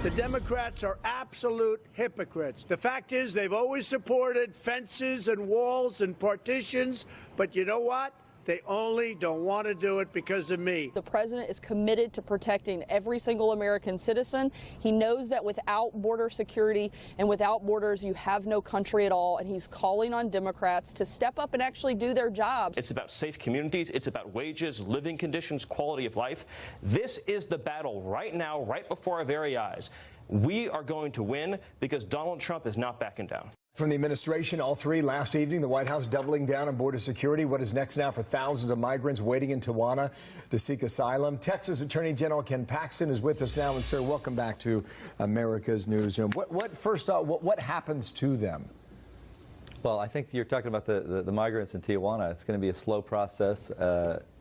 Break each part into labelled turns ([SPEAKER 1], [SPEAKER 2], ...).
[SPEAKER 1] The Democrats are absolute hypocrites. The fact is they've always supported fences and walls and partitions, but you know what? They only don't want to do it because of me.
[SPEAKER 2] The president is committed to protecting every single American citizen. He knows that without border security and without borders, you have no country at all, and he's calling on Democrats to step up and actually do their jobs.
[SPEAKER 3] It's about safe communities. It's about wages, living conditions, quality of life. This is the battle right now, right before our very eyes. We are going to win because Donald Trump is not backing down.
[SPEAKER 4] From the administration, all three last evening, the White House doubling down on border security. What is next now for thousands of migrants waiting in Tijuana to seek asylum? Texas Attorney General Ken Paxton is with us now. And, sir, welcome back to America's Newsroom. First off, what happens to them?
[SPEAKER 5] Well, I think you're talking about the migrants in Tijuana. It's going to be a slow process.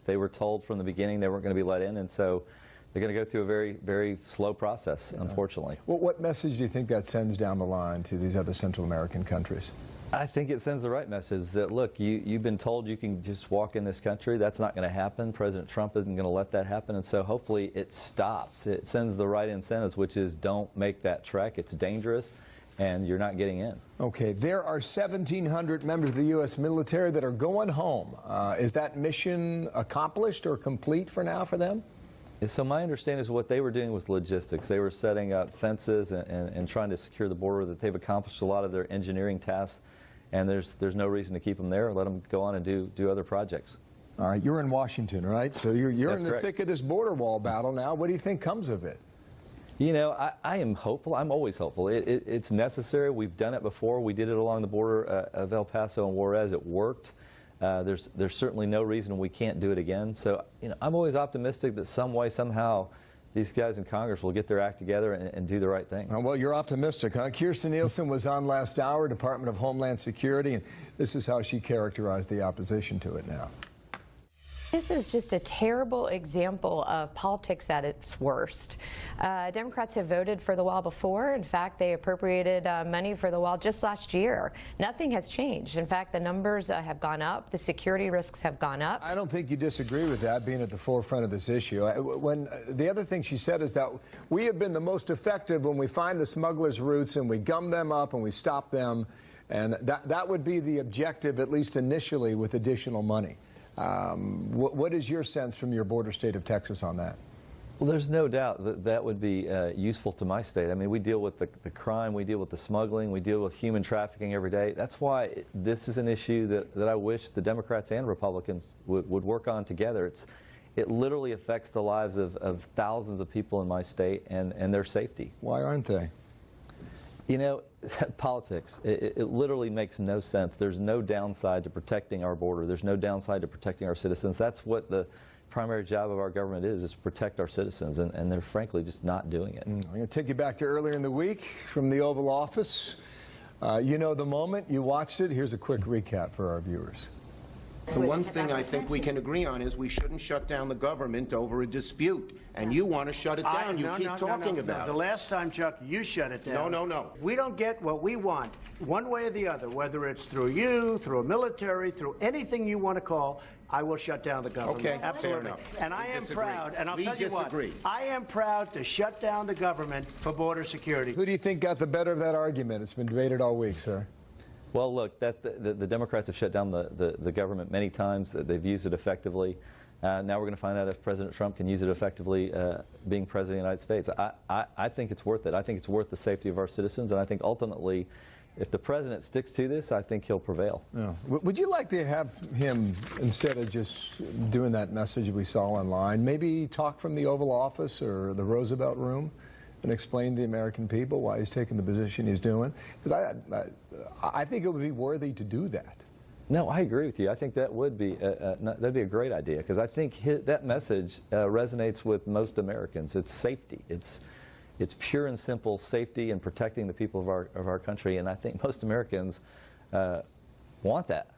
[SPEAKER 5] They were told from the beginning they weren't going to be let in, and so they're going to go through a very, very slow process, unfortunately.
[SPEAKER 4] Well, what message do you think that sends down the line to these other Central American countries?
[SPEAKER 5] I think it sends the right message that, look, you've been told you can just walk in this country. That's not going to happen. President Trump isn't going to let that happen, and so hopefully it stops. It sends the right incentives, which is don't make that trek. It's dangerous, and you're not getting in. Okay, there are 1,700 members of the U.S. military that are going home. Is that mission accomplished or complete for now for them? So my understanding is what they were doing was logistics. They were setting up fences and trying to secure the border. That they've accomplished a lot of their engineering tasks, and there's no reason to keep them there. Let them go on and do other projects. All right, you're in Washington, right? So you're in the thick of this border wall battle now. What do you think comes of it? You know, I am hopeful. I'm always hopeful. It's necessary. We've done it before. We did it along the border of El Paso and Juarez. It worked. There's certainly no reason we can't do it again. So, you know, I'm always optimistic that some way, somehow, these guys in Congress will get their act together and do the right thing. Well, you're optimistic, huh? Kirstjen Nielsen was on last hour, Department of Homeland Security, and this is how she characterized the opposition to it now.
[SPEAKER 6] This is just a terrible example of politics at its worst. Democrats have voted for the wall before. In fact, they appropriated money for the wall just last year. Nothing has changed. In fact, the numbers have gone up. The security risks have gone up. I don't think you disagree with that, being at the forefront of this issue. The other thing she said is that we have been the most effective when we find the smugglers' routes and we gum them up and we stop them. And that would be the objective, at least initially, with additional money. What is your sense from your border state of Texas on that? Well, there's no doubt that that would be useful to my state. I mean, we deal with the crime, we deal with the smuggling, we deal with human trafficking every day. That's why this is an issue that I wish the Democrats and Republicans would work on together. It literally affects the lives of thousands of people in my state and their safety. Why aren't they? You know, politics, it literally makes no sense. There's no downside to protecting our border. There's no downside to protecting our citizens. That's what the primary job of our government is to protect our citizens, and they're frankly just not doing it. I'm going to take you back to earlier in the week from the Oval Office. You know the moment, you watched it. Here's a quick recap for our viewers.
[SPEAKER 7] The one thing I think we can agree on is we shouldn't shut down the government over a dispute. And you want to shut it down. You keep talking about it.
[SPEAKER 1] The last time, Chuck, you shut it down.
[SPEAKER 7] No.
[SPEAKER 1] If we don't get what we want, one way or the other, whether it's through you, through a military, through anything you want to call, I will shut down the government.
[SPEAKER 7] Okay,
[SPEAKER 1] absolutely.
[SPEAKER 7] fair enough.
[SPEAKER 1] And I am proud, and I'll tell you what,
[SPEAKER 7] disagree.
[SPEAKER 1] I am proud to shut down the government for border security.
[SPEAKER 4] Who do you think got the better of that argument? It's been debated all week, sir.
[SPEAKER 5] Well, look, the Democrats have shut down the government many times. They've used it effectively. Now we're going to find out if President Trump can use it effectively being President of the United States. I think it's worth it. I think it's worth the safety of our citizens, and I think ultimately, if the President sticks to this, I think he'll prevail. Yeah. Would you like to have him, instead of just doing that message we saw online, maybe talk from the Oval Office or the Roosevelt Room and explain to the American people why he's taking the position he's doing? Because I think it would be worthy to do that. No, I agree with you. I think that would be that'd be a great idea, because I think that message resonates with most Americans. It's safety. It's pure and simple safety and protecting the people of our country, and I think most Americans want that.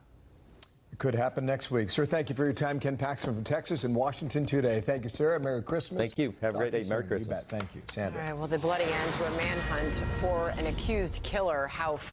[SPEAKER 5] It could happen next week. Sir, thank you for your time. Ken Paxton from Texas and Washington today. Thank you, sir. Merry Christmas. Thank you. Have a great day. Merry Christmas. You bet. Thank you. Sandra.
[SPEAKER 6] All right, well, the bloody end to a manhunt for an accused killer. How